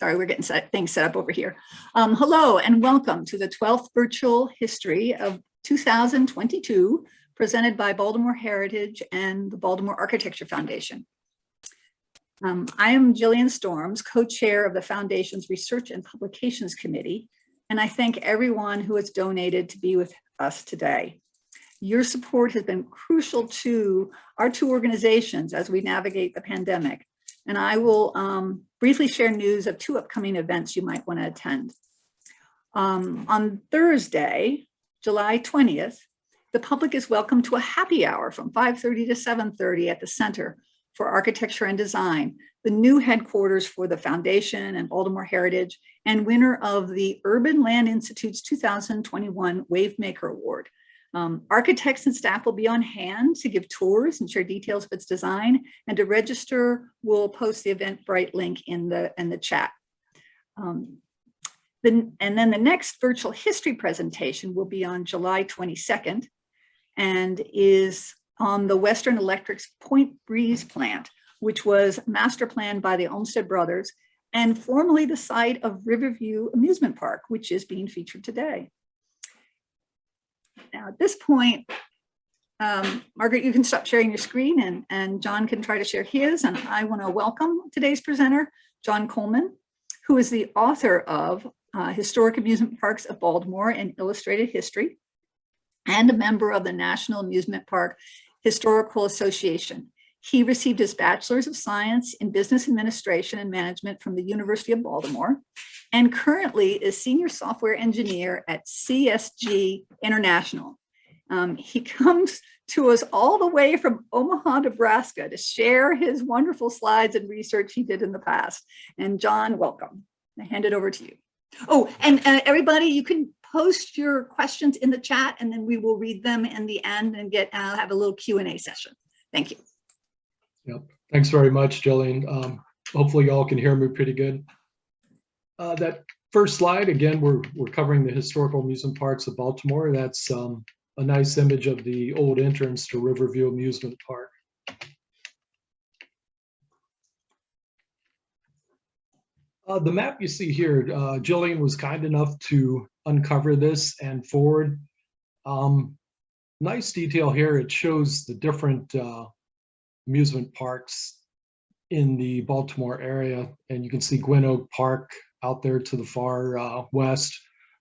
Sorry, we're getting things set up over here. Hello and welcome to the 12th Virtual History of 2022, presented by Baltimore Heritage and the Baltimore Architecture Foundation. I am Jillian Storms, co-chair of the Foundation's Research and Publications Committee, and I thank everyone who has donated to be with us today. Your support has been crucial to our two organizations as we navigate the pandemic, and I will briefly share news of two upcoming events you might want to attend. On Thursday, July 20th, the public is welcome to a happy hour from 5:30 to 7:30 at the Center for Architecture and Design, the new headquarters for the Foundation and Baltimore Heritage, and winner of the Urban Land Institute's 2021 Wavemaker Award. Architects and staff will be on hand to give tours and share details of its design, and to register, we'll post the Eventbrite link in the chat. And then the next virtual history presentation will be on July 22nd and is on the Western Electric's Point Breeze plant, which was master planned by the Olmsted brothers and formerly the site of Riverview Amusement Park, which is being featured today. Now, at this point, Margaret, you can stop sharing your screen and John can try to share his. And I want to welcome today's presenter, John Coleman, who is the author of Historic Amusement Parks of Baltimore and Illustrated History, and a member of the National Amusement Park Historical Association. He received his Bachelor's of Science in Business Administration and Management from the University of Baltimore, and currently is Senior Software Engineer at CSG International. He comes to us all the way from Omaha, Nebraska to share his wonderful slides and research he did in the past. And John, welcome. I hand it over to you. Oh, and everybody, you can post your questions in the chat and then we will read them in the end and have a little Q&A session. Thank you. Yep. Thanks very much, Jillian. Hopefully y'all can hear me pretty good. That first slide, again, we're covering the historical amusement parks of Baltimore. That's a nice image of the old entrance to Riverview Amusement Park. The map you see here, Jillian was kind enough to uncover this and forward. Nice detail here. It shows the different amusement parks in the Baltimore area, and you can see Gwynn Oak Park out there to the far west,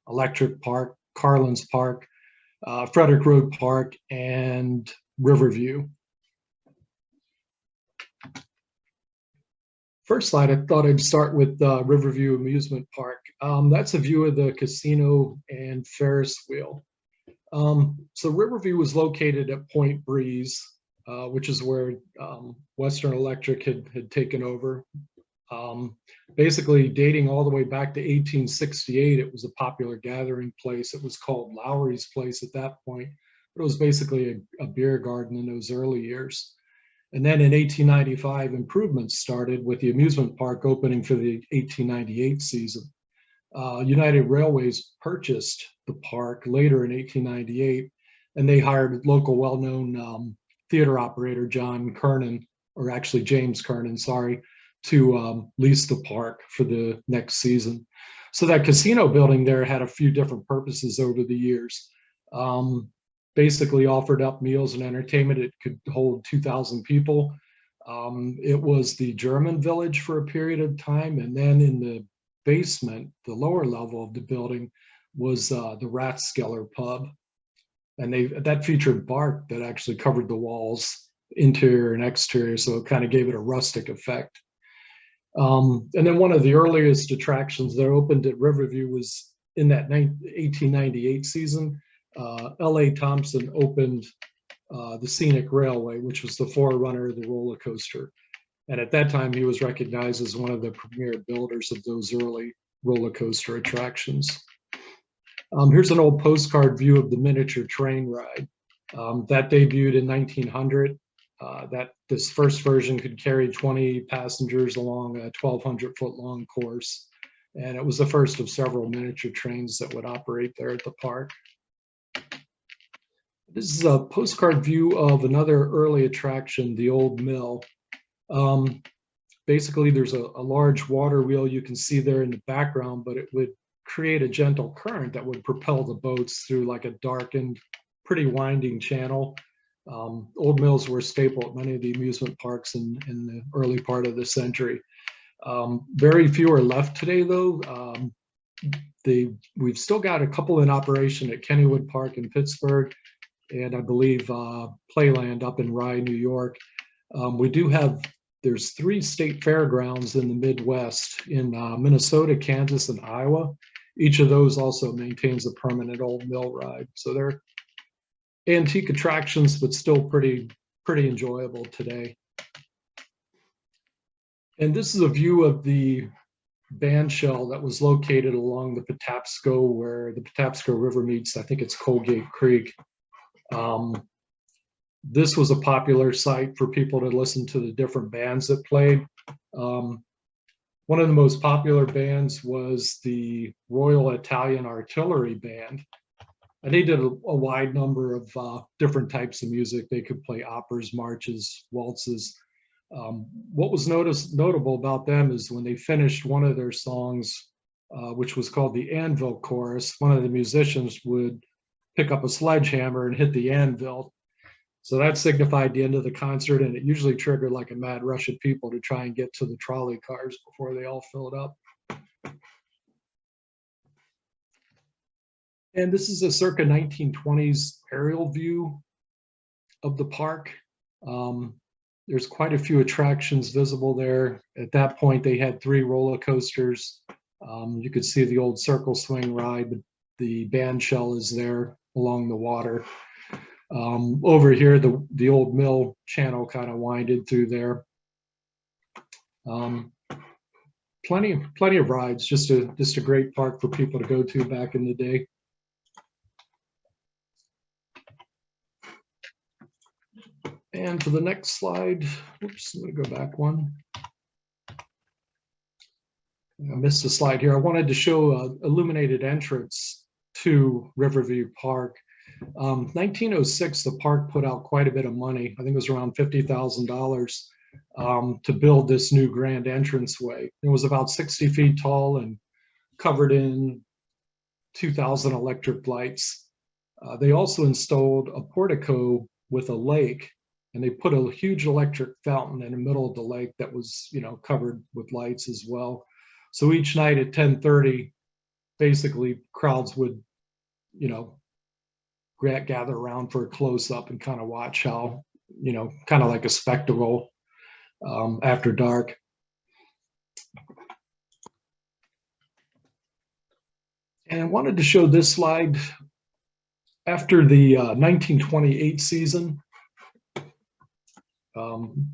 Electric Park, Carlin's Park, Frederick Road Park, and Riverview. First slide, I thought I'd start with Riverview Amusement Park. That's a view of the casino and Ferris wheel. So Riverview was located at Point Breeze, which is where Western Electric had taken over. Basically dating all the way back to 1868, it was a popular gathering place. It was called Lowry's Place at that point, but it was basically a beer garden in those early years. And then in 1895, improvements started with the amusement park opening for the 1898 season. United Railways purchased the park later in 1898, and they hired local well-known theater operator John Kernan, or actually James Kernan, sorry, to lease the park for the next season. So that casino building there had a few different purposes over the years. Basically offered up meals and entertainment. It could hold 2,000 people. It was the German village for a period of time, and then in the basement, the lower level of the building, was the Rathskeller pub. And that featured bark that actually covered the walls, interior and exterior, so it kind of gave it a rustic effect. And then one of the earliest attractions that opened at Riverview was in that 1898 season. L.A. Thompson opened the Scenic Railway, which was the forerunner of the roller coaster. And at that time, he was recognized as one of the premier builders of those early roller coaster attractions. Here's an old postcard view of the miniature train ride. That debuted in 1900. This first version could carry 20 passengers along a 1,200-foot long course. And it was the first of several miniature trains that would operate there at the park. This is a postcard view of another early attraction, the Old Mill. basically there's a large water wheel you can see there in the background, but it would create a gentle current that would propel the boats through like a darkened, pretty winding channel. Old mills were a staple at many of the amusement parks in the early part of the century. Very few are left today, though. We've still got a couple in operation at Kennywood Park in Pittsburgh, and I believe Playland up in Rye, New York. We do have, there's 3 state fairgrounds in the Midwest in Minnesota, Kansas, and Iowa. Each of those also maintains a permanent old mill ride. So they're antique attractions, but still pretty enjoyable today. And this is a view of the band shell that was located along the Patapsco, where the Patapsco River meets, I think it's Colgate Creek. This was a popular site for people to listen to the different bands that played. One of the most popular bands was the Royal Italian Artillery Band. And they did a wide number of different types of music. They could play operas, marches, waltzes. What was notable about them is when they finished one of their songs, which was called the Anvil Chorus, one of the musicians would pick up a sledgehammer and hit the anvil. So that signified the end of the concert, and it usually triggered like a mad rush of people to try and get to the trolley cars before they all filled up. And this is a circa 1920s aerial view of the park. There's quite a few attractions visible there. At that point, they had 3 roller coasters. You could see the old circle swing ride. The band shell is there along the water. Over here, the old mill channel kind of winded through there. Plenty of rides. Just a great park for people to go to back in the day. And for the next slide, oops, I'm going to go back one. I missed a slide here. I wanted to show illuminated entrance to Riverview Park. 1906, the park put out quite a bit of money. I think it was around $50,000 to build this new grand entranceway. It was about 60 feet tall and covered in 2,000 electric lights. They also installed a portico with a lake, and they put a huge electric fountain in the middle of the lake that was, covered with lights as well. So each night at 10:30, basically crowds would, gather around for a close-up and kind of watch how, kind of like a spectacle after dark. And I wanted to show this slide. After the 1928 season,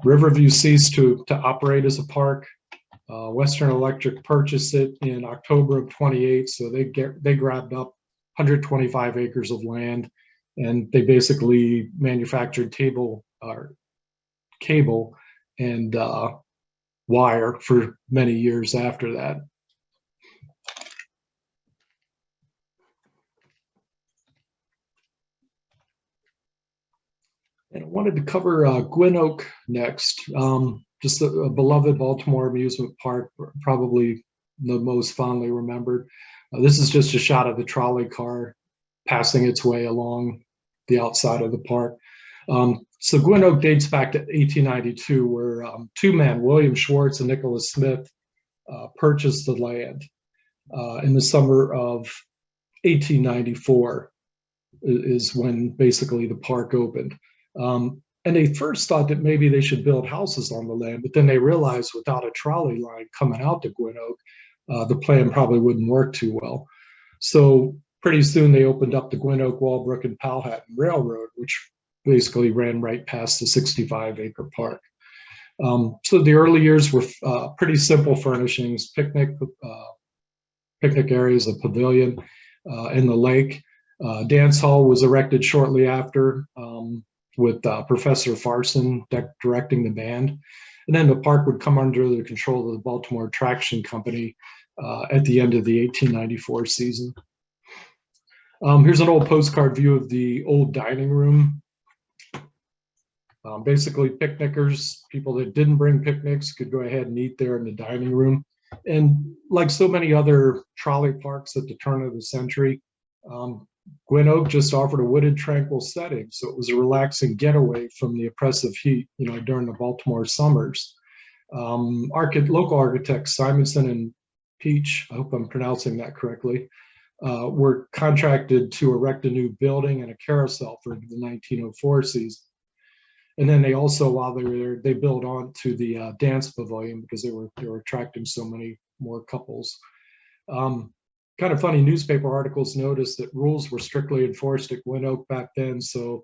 Riverview ceased to operate as a park. Western Electric purchased it in October of 28, so they grabbed up 125 acres of land, and they basically manufactured cable and wire for many years after that. And I wanted to cover Gwynn Oak next. Just a beloved Baltimore amusement park, probably the most fondly remembered. This is just a shot of the trolley car passing its way along the outside of the park. So Gwynn Oak dates back to 1892, where 2 men, William Schwartz and Nicholas Smith, purchased the land in the summer of 1894 is when basically the park opened. And they first thought that maybe they should build houses on the land, but then they realized without a trolley line coming out to Gwynn Oak, the plan probably wouldn't work too well. So pretty soon they opened up the Gwynn Oak, Walbrook, and Powhatan Railroad, which basically ran right past the 65-acre park. So the early years were pretty simple furnishings: picnic areas, a pavilion, and the lake. Dance hall was erected shortly after, with Professor Farson directing the band. And then the park would come under the control of the Baltimore Traction Company at the end of the 1894 season. Here's an old postcard view of the old dining room. Basically, picnickers, people that didn't bring picnics, could go ahead and eat there in the dining room. And like so many other trolley parks at the turn of the century, Gwynn Oak just offered a wooded, tranquil setting. So it was a relaxing getaway from the oppressive heat, during the Baltimore summers. Local architects Simonson and Peach, I hope I'm pronouncing that correctly, were contracted to erect a new building and a carousel for the 1904 season. And then they also, while they were there, they built on to the dance pavilion because they were attracting so many more couples. Kind of funny, newspaper articles noticed that rules were strictly enforced at Gwynn Oak back then. So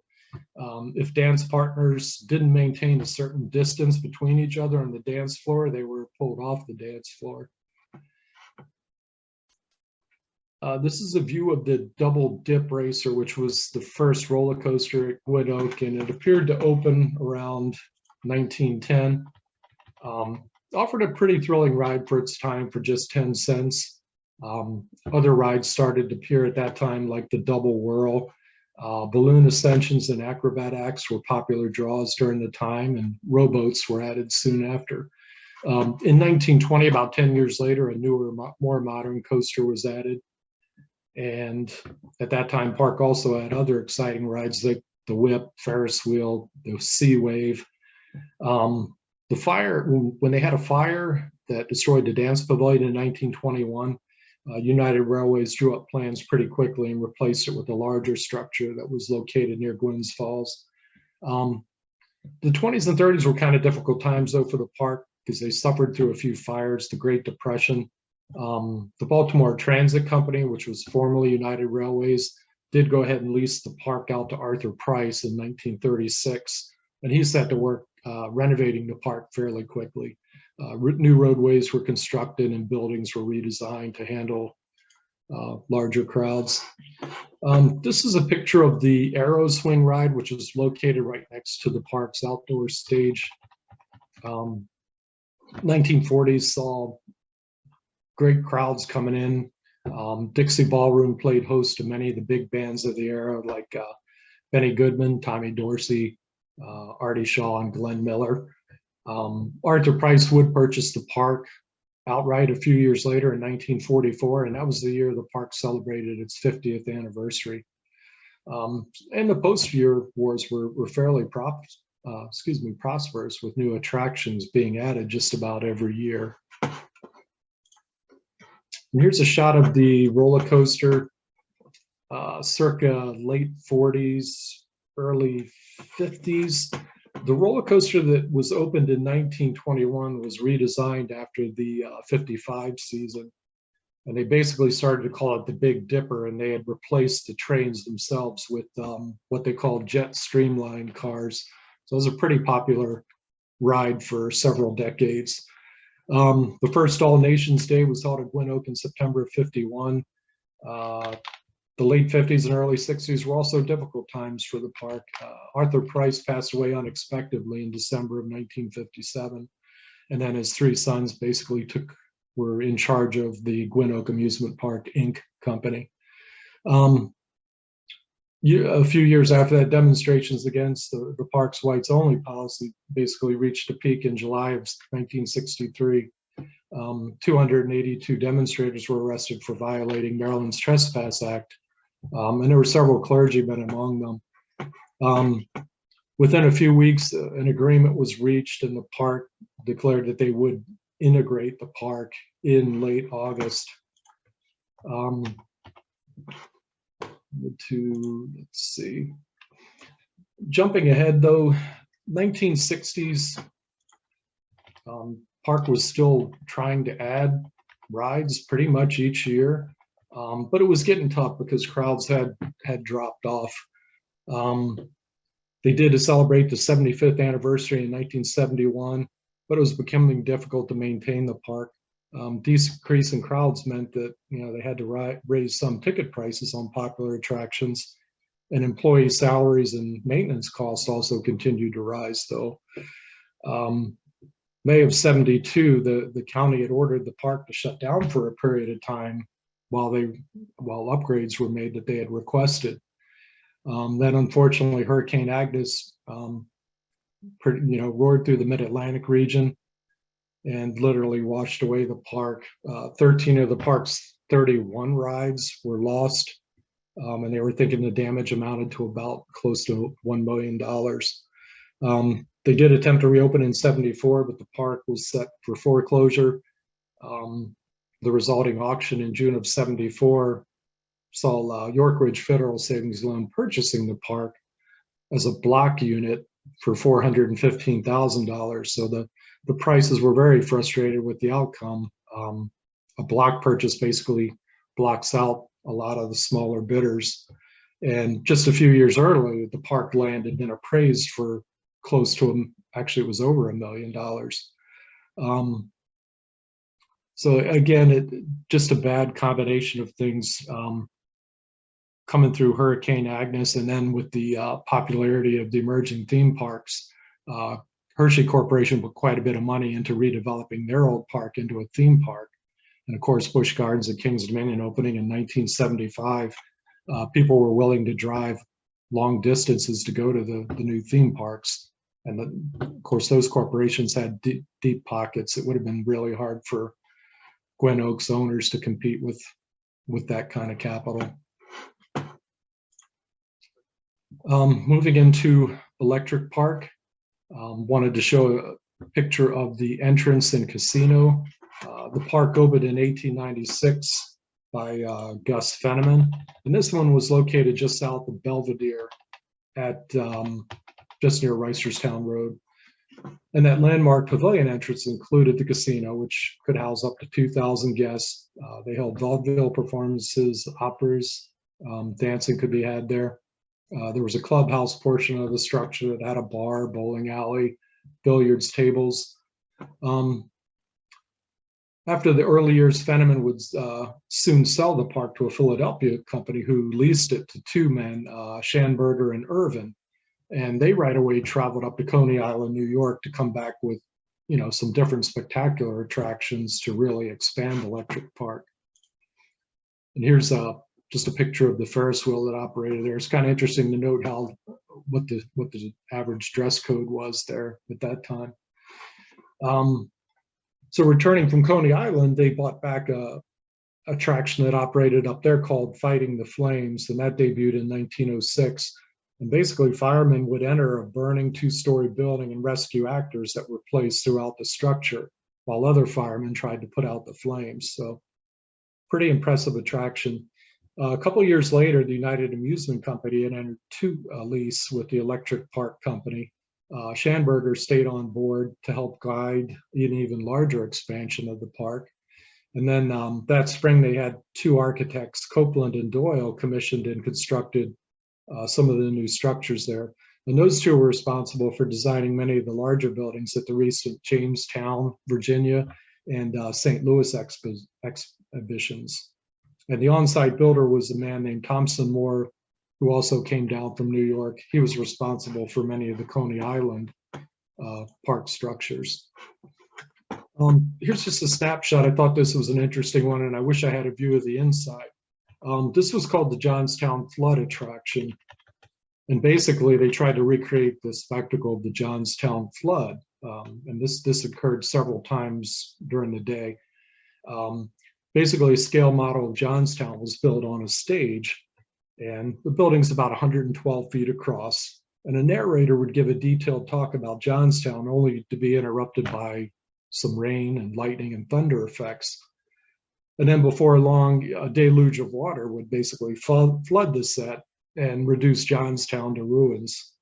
if dance partners didn't maintain a certain distance between each other on the dance floor, they were pulled off the dance floor. This is a view of the double dip racer, which was the first roller coaster at Gwynn Oak, and it appeared to open around 1910. Offered a pretty thrilling ride for its time for just 10 cents. Other rides started to appear at that time, like the double whirl. Balloon ascensions and acrobat acts were popular draws during the time, and rowboats were added soon after. In 1920, about 10 years later, a newer, more modern coaster was added. And at that time, Park also had other exciting rides like the Whip, Ferris wheel, the Sea Wave. The fire, when they had a fire that destroyed the dance pavilion in 1921, United Railways drew up plans pretty quickly and replaced it with a larger structure that was located near Gwynns Falls. The 20s and 30s were kind of difficult times, though, for the park because they suffered through a few fires, the Great Depression. The Baltimore Transit Company, which was formerly United Railways, did go ahead and lease the park out to Arthur Price in 1936, and he set to work renovating the park fairly quickly. New roadways were constructed and buildings were redesigned to handle larger crowds. This is a picture of the Arrow Swing ride, which is located right next to the park's outdoor stage. 1940s saw great crowds coming in. Dixie Ballroom played host to many of the big bands of the era, like Benny Goodman, Tommy Dorsey, Artie Shaw, and Glenn Miller. Arthur Price would purchase the park outright a few years later in 1944, and that was the year the park celebrated its 50th anniversary. And the post-year wars were fairly prosperous, with new attractions being added just about every year. And here's a shot of the roller coaster, circa late 40s, early 50s. The roller coaster that was opened in 1921 was redesigned after the 55 season. And they basically started to call it the Big Dipper, and they had replaced the trains themselves with what they called jet streamlined cars. So it was a pretty popular ride for several decades. The first All Nations Day was held at Gwynn Oak in September of 51. The late 50s and early 60s were also difficult times for the park. Arthur Price passed away unexpectedly in December of 1957. And then his three sons basically were in charge of the Gwynn Oak Amusement Park, Inc. company. A few years after that, demonstrations against the park's whites-only policy basically reached a peak in July of 1963. 282 demonstrators were arrested for violating Maryland's Trespass Act, and there were several clergymen among them. Within a few weeks, an agreement was reached, and the park declared that they would integrate the park in late August. Let's see. Jumping ahead, though, 1960s, park was still trying to add rides pretty much each year, but it was getting tough because crowds had dropped off. They did celebrate the 75th anniversary in 1971, but it was becoming difficult to maintain the park. Decrease in crowds meant that they had to raise some ticket prices on popular attractions, and employee salaries and maintenance costs also continued to rise. Though May of '72, the county had ordered the park to shut down for a period of time while upgrades were made that they had requested. Then unfortunately Hurricane Agnes roared through the mid-Atlantic region and literally washed away the park. 13 of the park's 31 rides were lost, and they were thinking the damage amounted to about close to $1 million. They did attempt to reopen in '74, but the park was set for foreclosure. The resulting auction in June of '74 saw York Ridge Federal Savings Loan purchasing the park as a block unit for $415,000. So the prices were very frustrated with the outcome. A block purchase basically blocks out a lot of the smaller bidders. And just a few years earlier, the park land had been appraised for close to, actually it was over $1 million. So again, just a bad combination of things coming through Hurricane Agnes, and then with the popularity of the emerging theme parks, Hershey Corporation put quite a bit of money into redeveloping their old park into a theme park. And of course, Busch Gardens at Kings Dominion opening in 1975, people were willing to drive long distances to go to the new theme parks. And of course, those corporations had deep pockets. It would have been really hard for Gwynn Oak's owners to compete with that kind of capital. Moving into Electric Park, wanted to show a picture of the entrance and casino. The park opened in 1896 by Gus Fenneman, and this one was located just south of Belvedere at just near Reisterstown Road. And that landmark pavilion entrance included the casino, which could house up to 2,000 guests. They held vaudeville performances, operas, dancing could be had there. There was a clubhouse portion of the structure that had a bar, bowling alley, billiards tables. After the early years, Fenneman would soon sell the park to a Philadelphia company who leased it to two men, Schanberger and Irvin. And they right away traveled up to Coney Island, New York, to come back with, some different spectacular attractions to really expand Electric Park. And here's just a picture of the Ferris wheel that operated there. It's kind of interesting to note what the average dress code was there at that time. So returning from Coney Island, they bought back a attraction that operated up there called Fighting the Flames, and that debuted in 1906. And basically, firemen would enter a burning two-story building and rescue actors that were placed throughout the structure, while other firemen tried to put out the flames. So pretty impressive attraction. A couple years later, the United Amusement Company had entered a lease with the Electric Park Company. Schanberger stayed on board to help guide an even larger expansion of the park. And then that spring, they had two architects, Copeland and Doyle, commissioned and constructed some of the new structures there. And those two were responsible for designing many of the larger buildings at the recent Jamestown, Virginia, and St. Louis exhibitions. And the on-site builder was a man named Thompson Moore, who also came down from New York. He was responsible for many of the Coney Island park structures. Here's just a snapshot. I thought this was an interesting one, and I wish I had a view of the inside. This was called the Johnstown Flood attraction. And basically, they tried to recreate the spectacle of the Johnstown Flood. And this occurred several times during the day. Basically, a scale model of Johnstown was built on a stage, and the building's about 112 feet across. And a narrator would give a detailed talk about Johnstown, only to be interrupted by some rain and lightning and thunder effects. And then before long, a deluge of water would basically flood the set and reduce Johnstown to ruins.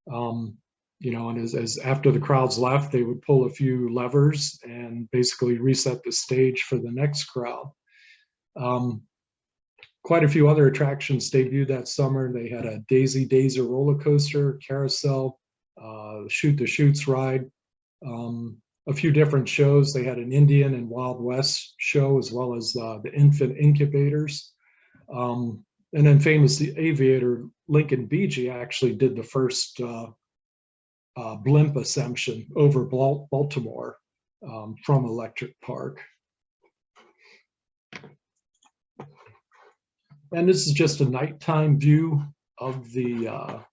And as after the crowds left, they would pull a few levers and basically reset the stage for the next crowd. Quite a few other attractions debuted that summer. They had a Daisy Dazer roller coaster, carousel, Shoot the Chutes ride, a few different shows. They had an Indian and Wild West show, as well as the infant incubators. And then famous aviator Lincoln Beechey actually did the first blimp ascension over Baltimore from Electric Park. And this is just a nighttime view of the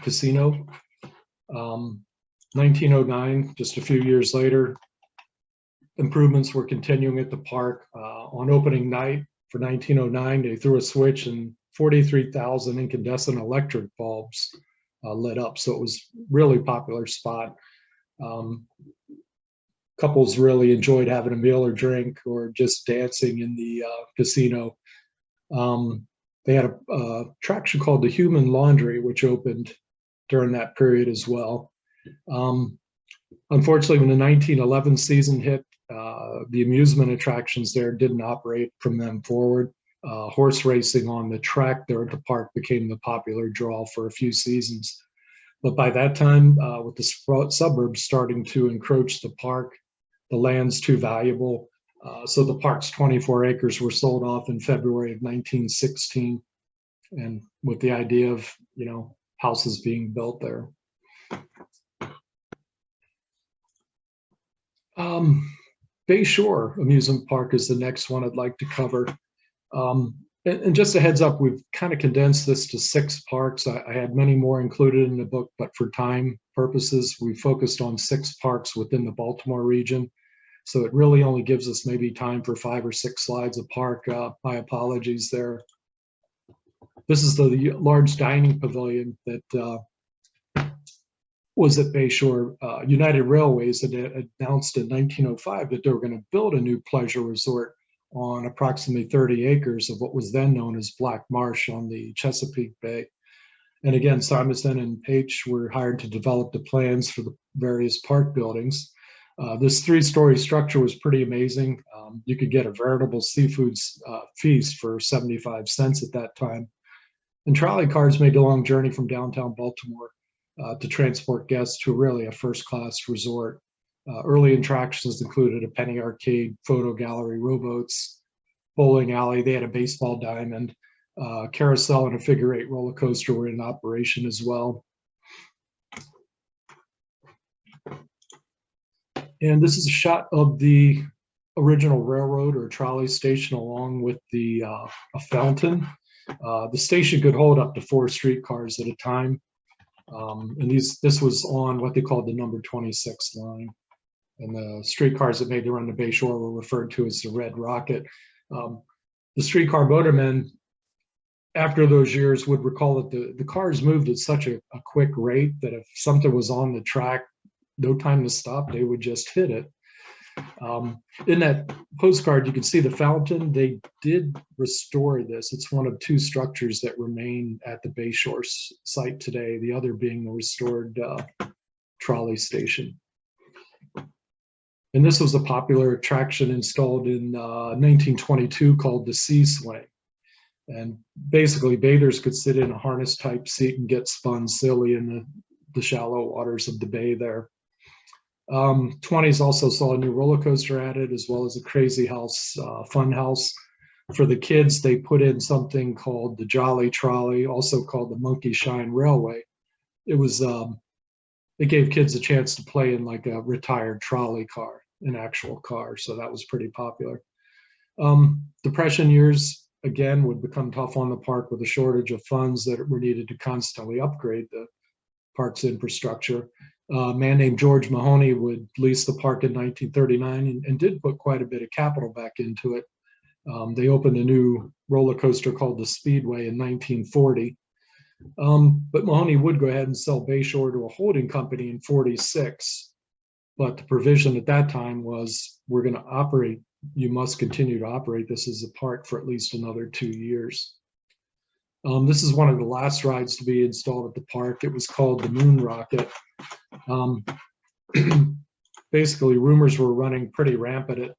casino. 1909, just a few years later, improvements were continuing at the park. On opening night for 1909, they threw a switch and 43,000 incandescent electric bulbs lit up. So it was really popular spot. Couples really enjoyed having a meal or drink or just dancing in the casino. They had a attraction called the Human Laundry, which opened during that period as well. Unfortunately, when the 1911 season hit, the amusement attractions there didn't operate from them forward. Horse racing on the track there at the park became the popular draw for a few seasons. But by that time, with the suburbs starting to encroach the park, the land's too valuable. So the park's 24 acres were sold off in February of 1916, and with the idea of, houses being built there. Bay Shore Amusement Park is the next one I'd like to cover. And just a heads up, we've kind of condensed this to 6 parks. I had many more included in the book, but for time purposes, we focused on 6 parks within the Baltimore region. So it really only gives us maybe time for 5 or 6 slides a park. My apologies there. This is the large dining pavilion that was at Bay Shore. United Railways had announced in 1905 that they were going to build a new pleasure resort on approximately 30 acres of what was then known as Black Marsh on the Chesapeake Bay. And again, Simonson and Page were hired to develop the plans for the various park buildings. This 3-story structure was pretty amazing. You could get a veritable seafood feast for 75 cents at that time. And trolley cars made the long journey from downtown Baltimore to transport guests to really a first-class resort. Early attractions included a penny arcade, photo gallery, rowboats, bowling alley. They had a baseball diamond, carousel, and a figure-8 roller coaster were in operation as well. And this is a shot of the original railroad or trolley station along with the a fountain. The station could hold up to 4 streetcars at a time. And this was on what they called the number 26 line. And the streetcars that made the run to Bay Shore were referred to as the Red Rocket. The streetcar motormen, after those years, would recall that the cars moved at such a quick rate that if something was on the track, no time to stop, they would just hit it. In that postcard, you can see the fountain. They did restore this. It's one of 2 structures that remain at the Bay Shore site today, the other being the restored trolley station. And this was a popular attraction installed in 1922 called the Sea Swing. And basically, bathers could sit in a harness-type seat and get spun silly in the shallow waters of the bay there. 20s also saw a new roller coaster added, as well as a crazy house, fun house. For the kids, they put in something called the Jolly Trolley, also called the Monkey Shine Railway. It gave kids a chance to play in like a retired trolley car, an actual car. So that was pretty popular. Depression years, again, would become tough on the park with a shortage of funds that were needed to constantly upgrade the park's infrastructure. A man named George Mahoney would lease the park in 1939 and did put quite a bit of capital back into it. They opened a new roller coaster called the Speedway in 1940. But Mahoney would go ahead and sell Bay Shore to a holding company in 46. But the provision at that time was, we're going to operate, you must continue to operate this as a park for at least another 2 years. This is one of the last rides to be installed at the park. It was called the Moon Rocket. Basically, rumors were running pretty rampant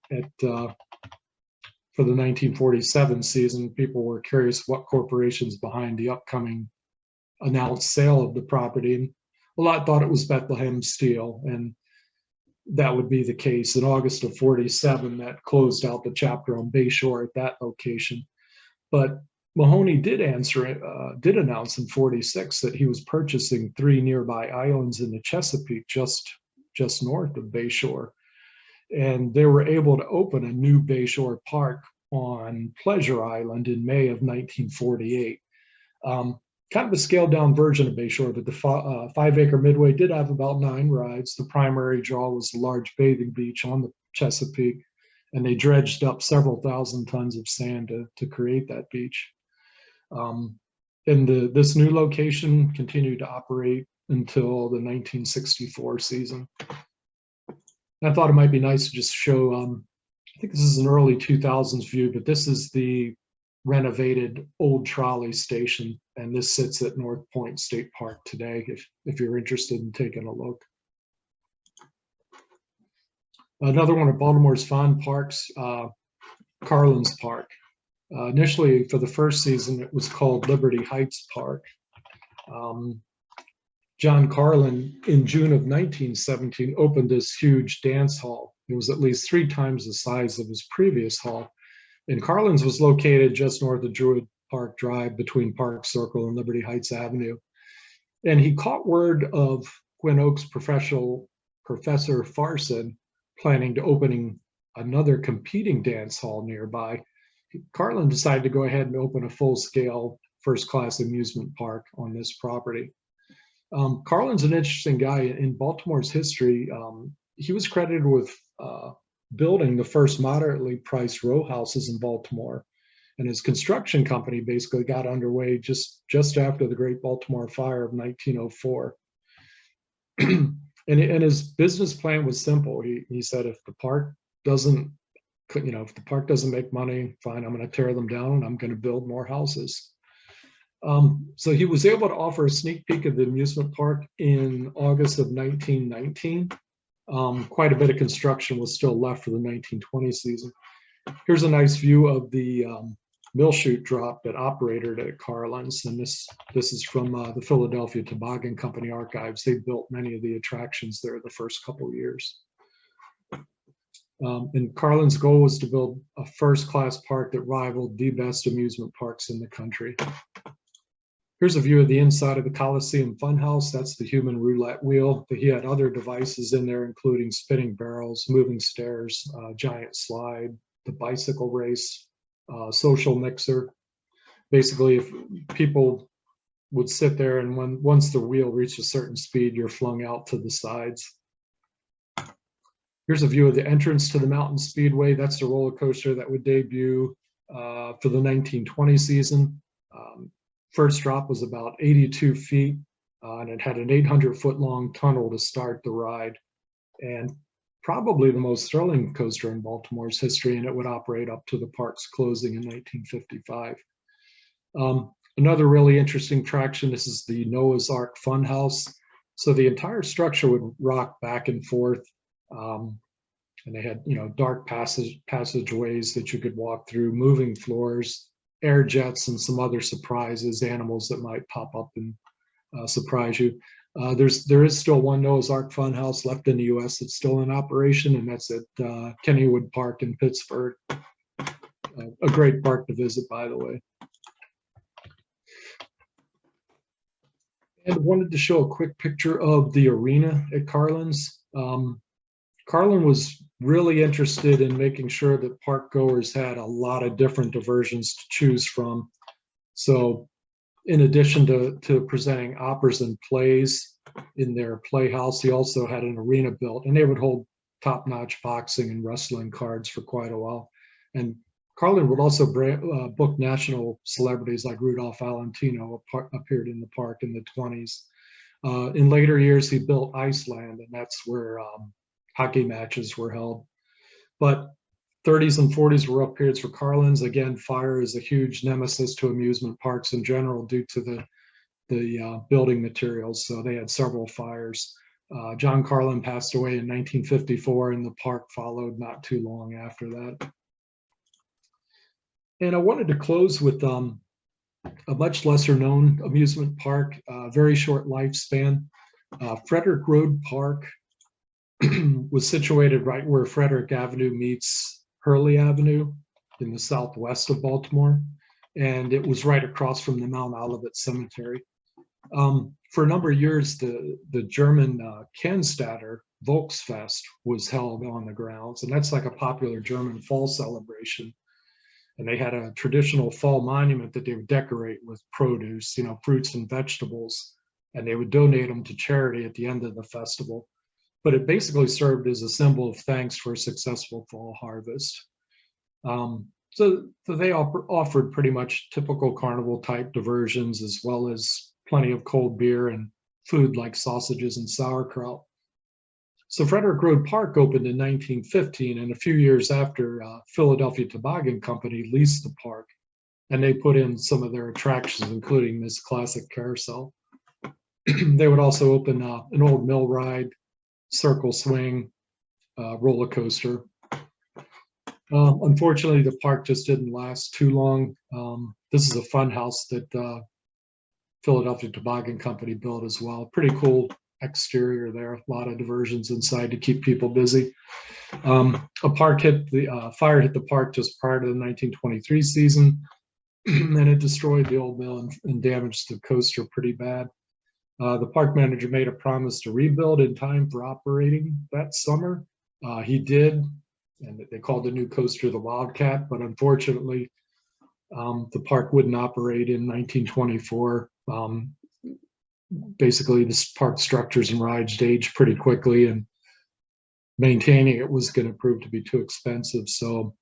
for the 1947 season. People were curious what corporations behind the upcoming announced sale of the property. And a lot thought it was Bethlehem Steel, and that would be the case. In August of 47, that closed out the chapter on Bay Shore at that location. But Mahoney did announce in 46 that he was purchasing 3 nearby islands in the Chesapeake, just north of Bay Shore. And they were able to open a new Bay Shore park on Pleasure Island in May of 1948. kind of a scaled down version of Bayshore, but the 5-acre Midway did have about 9 rides. The primary draw was a large bathing beach on the Chesapeake, and they dredged up several thousand tons of sand to create that beach. And this new location continued to operate until the 1964 season. I thought it might be nice to just show, I think this is an early 2000s view, but this is the renovated old trolley station, and this sits at North Point State Park today, if you're interested in taking a look. Another one of Baltimore's fond parks, Carlin's Park. Initially, for the first season, it was called Liberty Heights Park. John Carlin, in June of 1917, opened this huge dance hall. It was at least 3 times the size of his previous hall. And Carlin's was located just north of Druid Park Drive between Park Circle and Liberty Heights Avenue. And he caught word of Gwynn Oak's Professor Farson planning to opening another competing dance hall nearby. Carlin decided to go ahead and open a full-scale first-class amusement park on this property. Carlin's an interesting guy. In Baltimore's history, he was credited with building the first moderately priced row houses in Baltimore. And his construction company basically got underway just after the Great Baltimore Fire of 1904. And his business plan was simple. He said, if the park doesn't, if the park doesn't make money, fine, I'm going to tear them down and I'm going to build more houses. So he was able to offer a sneak peek of the amusement park in August of 1919. Quite a bit of construction was still left for the 1920 season. Here's a nice view of the mill chute drop that operated at Carlin's, and this is from the Philadelphia Toboggan Company archives. They built many of the attractions there the first couple of years. And Carlin's goal was to build a first-class park that rivaled the best amusement parks in the country. Here's a view of the inside of the Coliseum Funhouse. That's the human roulette wheel. He had other devices in there, including spinning barrels, moving stairs, giant slide, the bicycle race, social mixer. Basically, if people would sit there, and once the wheel reached a certain speed, you're flung out to the sides. Here's a view of the entrance to the Mountain Speedway. That's the roller coaster that would debut for the 1920 season. First drop was about 82 feet, and it had an 800-foot long tunnel to start the ride. And probably the most thrilling coaster in Baltimore's history, and it would operate up to the park's closing in 1955. Another really interesting attraction, this is the Noah's Ark Funhouse. So the entire structure would rock back and forth, and they had, dark passageways that you could walk through, moving floors, air jets, and some other surprises, animals that might pop up and surprise you. There is still one Noah's Ark Funhouse left in the U.S. that's still in operation, and that's at Kennywood Park in Pittsburgh. A great park to visit, by the way. And wanted to show a quick picture of the arena at Carlin's. Carlin was really interested in making sure that park goers had a lot of different diversions to choose from. So in addition to presenting operas and plays in their playhouse, he also had an arena built, and they would hold top-notch boxing and wrestling cards for quite a while. And Carlin would also book national celebrities like Rudolph Valentino appeared in the park in the 20s. In later years, he built Iceland, and that's where hockey matches were held. But 30s and 40s were rough periods for Carlin's. Again, fire is a huge nemesis to amusement parks in general due to the building materials. So they had several fires. John Carlin passed away in 1954, and the park followed not too long after that. And I wanted to close with a much lesser known amusement park, very short lifespan. Frederick Road Park was situated right where Frederick Avenue meets Hurley Avenue in the southwest of Baltimore, and it was right across from the Mount Olivet Cemetery. For a number of years, the German Cannstatter Volksfest was held on the grounds, and that's like a popular German fall celebration. and they had a traditional fall monument that they would decorate with produce, fruits and vegetables, and they would donate them to charity at the end of the festival. But it basically served as a symbol of thanks for a successful fall harvest. So they offered pretty much typical carnival type diversions, as well as plenty of cold beer and food like sausages and sauerkraut. So Frederick Road Park opened in 1915, and a few years after, Philadelphia Toboggan Company leased the park, and they put in some of their attractions, including this classic carousel. They would also open an old mill ride, circle swing, roller coaster. Unfortunately, the park just didn't last too long. This is a fun house that Philadelphia Toboggan Company built as well. Pretty cool exterior there. A lot of diversions inside to keep people busy. A fire hit the park just prior to the 1923 season, and it destroyed the old mill and damaged the coaster pretty bad. The park manager made a promise to rebuild in time for operating that summer. He did, and they called the new coaster the Wildcat, but unfortunately, the park wouldn't operate in 1924. Basically, this park structures and rides aged pretty quickly, and maintaining it was going to prove to be too expensive. So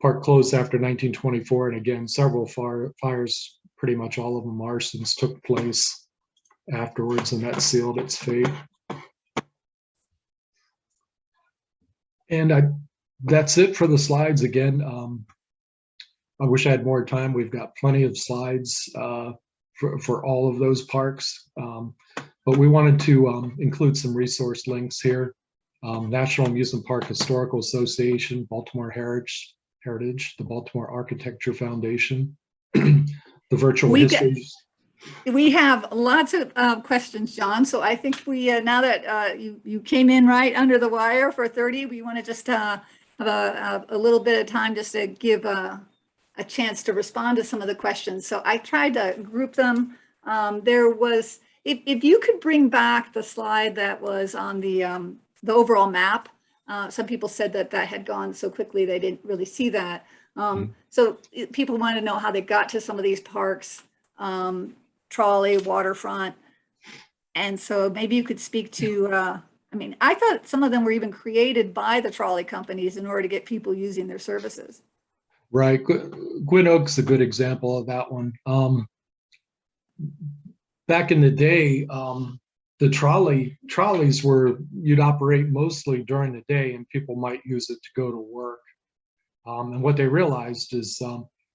park closed after 1924, and again, several fires, pretty much all of them arsons, took place afterwards, and that sealed its fate. And that's it for the slides. Again, I wish I had more time. We've got plenty of slides for all of those parks, but we wanted to include some resource links here. National Amusement Park Historical Association, Baltimore Heritage, the Baltimore Architecture Foundation, the Virtual Histories. We have lots of questions, John. So I think we, now that you came in right under the wire for 30, we want to just have a little bit of time just to give a chance to respond to some of the questions. So I tried to group them. There was, if you could bring back the slide that was on the overall map. Some people said that had gone so quickly they didn't really see that. So people want to know how they got to some of these parks, trolley, waterfront. And so maybe you could speak to, I mean, I thought some of them were even created by the trolley companies in order to get people using their services. Right. Gwynn Oak's a good example of that one. Back in the day, the trolleys you'd operate mostly during the day, and people might use it to go to work. And what they realized is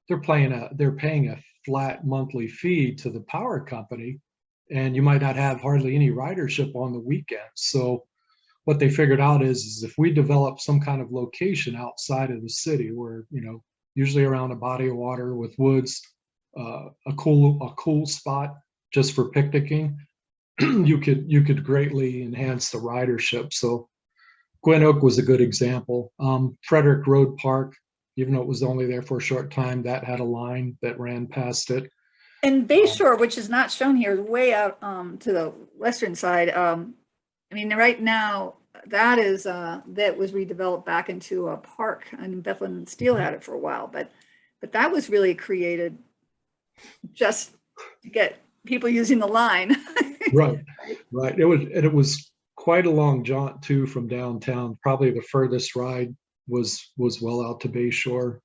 they're paying a flat monthly fee to the power company, and you might not have hardly any ridership on the weekends. So what they figured out is if we develop some kind of location outside of the city where, usually around a body of water with woods, a cool spot just for picnicking, you could greatly enhance the ridership. So Gwynn Oak was a good example. Frederick Road Park, even though it was only there for a short time, that had a line that ran past it. And Bayshore, which is not shown here, is way out to the western side. I mean, right now that was redeveloped back into a park, and Bethlehem and Steel had it for a while, but that was really created just to get people using the line. Right. It was quite a long jaunt too from downtown. Probably the furthest ride was well out to Bayshore.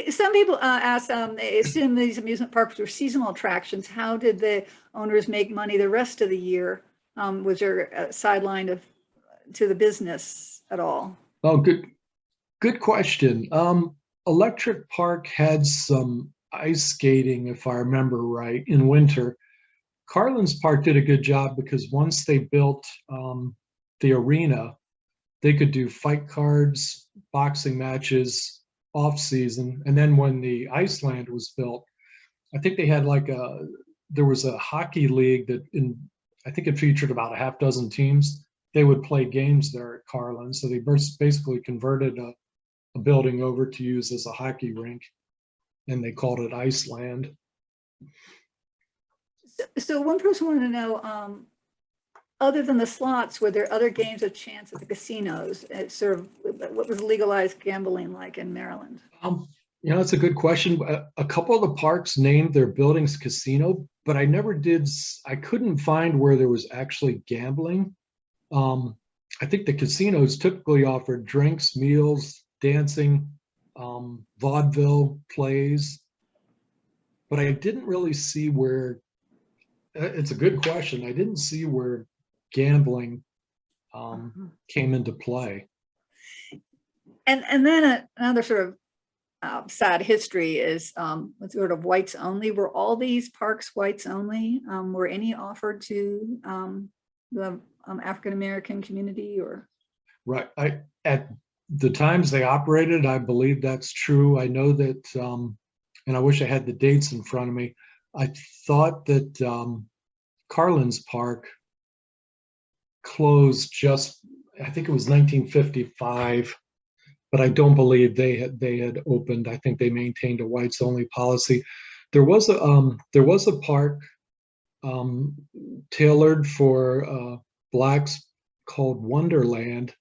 Some people ask, they assume these amusement parks were seasonal attractions. How did the owners make money the rest of the year? Was there a sideline to the business at all? Oh, good question. Electric Park had some ice skating, if I remember right, in winter. Carlin's Park did a good job because once they built the arena, they could do fight cards, boxing matches off season. And then when the Iceland was built, I think they had there was a hockey league I think it featured about a half dozen teams. They would play games there at Carlin. So they basically converted a building over to use as a hockey rink, and they called it Iceland. So one person wanted to know, other than the slots, were there other games of chance at the casinos? Sort of, what was legalized gambling like in Maryland? You know, it's a good question. A couple of the parks named their buildings casino, but I never did, I couldn't find where there was actually gambling. I think the casinos typically offered drinks, meals, dancing, vaudeville plays, but I didn't really see where, it's a good question. I didn't see where gambling came into play. And then another sort of sad history is sort of whites only. Were all these parks whites only? Were any offered to the African-American community or? Right. At the times they operated, I believe that's true. I know that, and I wish I had the dates in front of me. I thought that Carlin's Park closed just, I think it was 1955, but I don't believe they had opened. I think they maintained a whites only policy. There was a park tailored for blacks called Wonderland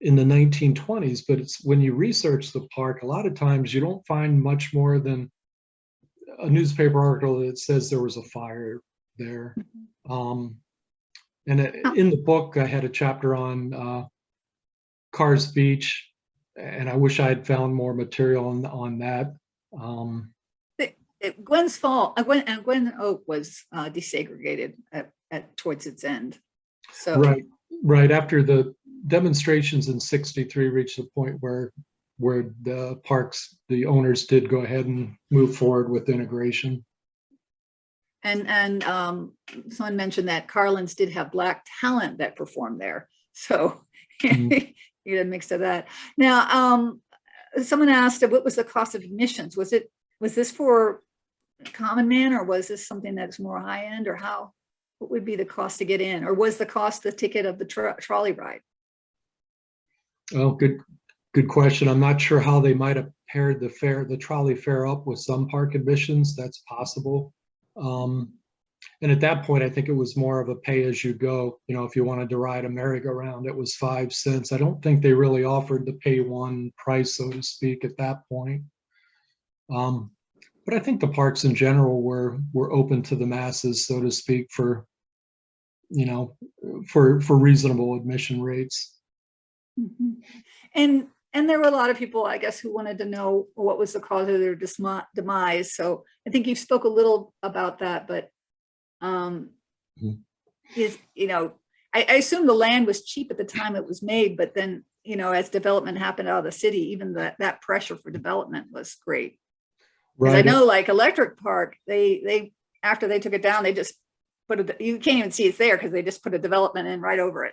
in the 1920s, but it's when you research the park, a lot of times you don't find much more than a newspaper article that says there was a fire there. And in the book, I had a chapter on Carr's Beach, and I wish I had found more material on that. Gwynn Oak was desegregated towards its end. So right after the demonstrations in '63 reached the point where the parks, the owners did go ahead and move forward with integration. And someone mentioned that Carlin's did have black talent that performed there. So you had a mix of that. Now, someone asked, what was the cost of admissions? Was this for common man, or was this something that's more high end, or what would be the cost to get in, or was the cost the ticket of the trolley ride? Oh, good question. I'm not sure how they might have paired the trolley fare up with some park admissions. That's possible. And at that point, I think it was more of a pay as you go. You know, if you wanted to ride a merry-go-round, it was 5 cents. I don't think they really offered the pay one price, so to speak, at that point. But I think the parks in general were open to the masses, so to speak, for reasonable admission rates. And there were a lot of people, I guess, who wanted to know what was the cause of their demise. So I think you spoke a little about that, but I assume the land was cheap at the time it was made, but then, as development happened out of the city, even that pressure for development was great. Right. I know, like Electric Park, they after they took it down, they just you can't even see it's there because they just put a development in right over it.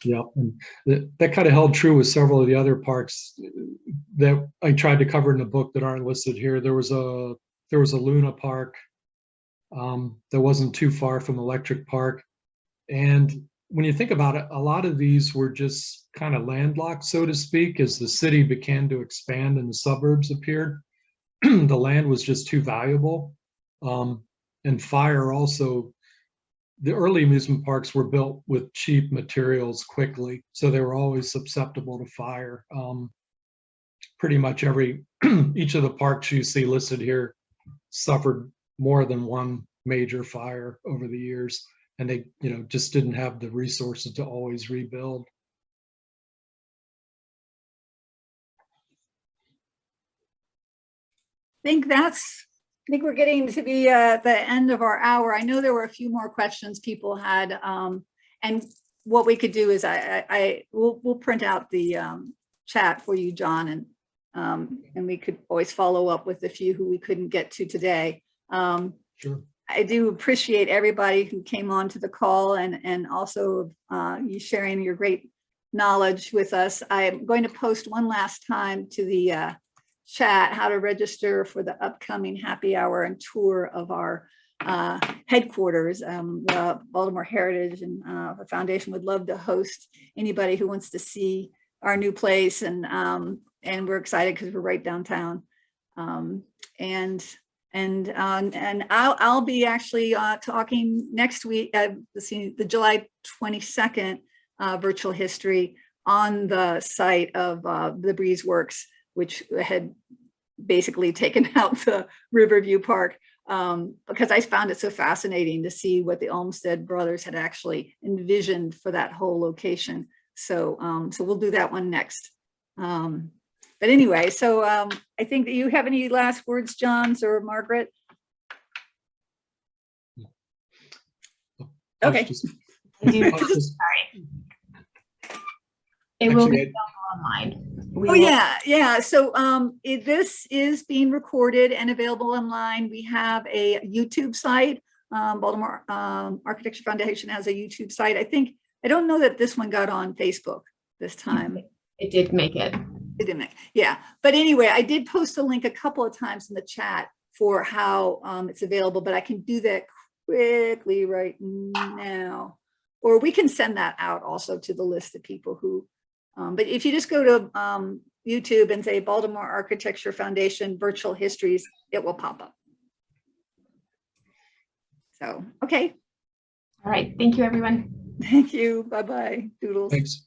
Yeah, and that kind of held true with several of the other parks that I tried to cover in the book that aren't listed here. There was a Luna Park that wasn't too far from Electric Park, and when you think about it, a lot of these were just kind of landlocked, so to speak, as the city began to expand and the suburbs appeared. The land was just too valuable, and fire also. The early amusement parks were built with cheap materials quickly, so they were always susceptible to fire. Pretty much each of the parks you see listed here suffered more than one major fire over the years, and they, just didn't have the resources to always rebuild. I think we're getting to be at the end of our hour. I know there were a few more questions people had, and what we could do is we'll print out the chat for you, John, and we could always follow up with a few who we couldn't get to today. Sure. I do appreciate everybody who came on to the call and also you sharing your great knowledge with us. I'm going to post one last time to the chat how to register for the upcoming happy hour and tour of our headquarters. The Baltimore Heritage and the foundation would love to host anybody who wants to see our new place, and we're excited because we're right downtown. And I'll be actually talking next week at the July 22nd virtual history on the site of the Breeze Works, which had basically taken out the Riverview Park, because I found it so fascinating to see what the Olmsted brothers had actually envisioned for that whole location. So, so we'll do that one next. But anyway, so I think that you have any last words, Johns or Margaret? Okay. I do. Sorry. It will be available online. Oh yeah, yeah. So this is being recorded and available online. We have a YouTube site. Baltimore Architecture Foundation has a YouTube site. I don't know that this one got on Facebook this time. It did make it. It didn't make, yeah. But anyway, I did post a link a couple of times in the chat for how it's available, but I can do that quickly right now. Or we can send that out also to the list of people who, but if you just go to YouTube and say Baltimore Architecture Foundation Virtual Histories, it will pop up. So, okay. All right. Thank you, everyone. Thank you. Bye-bye. Doodles. Thanks.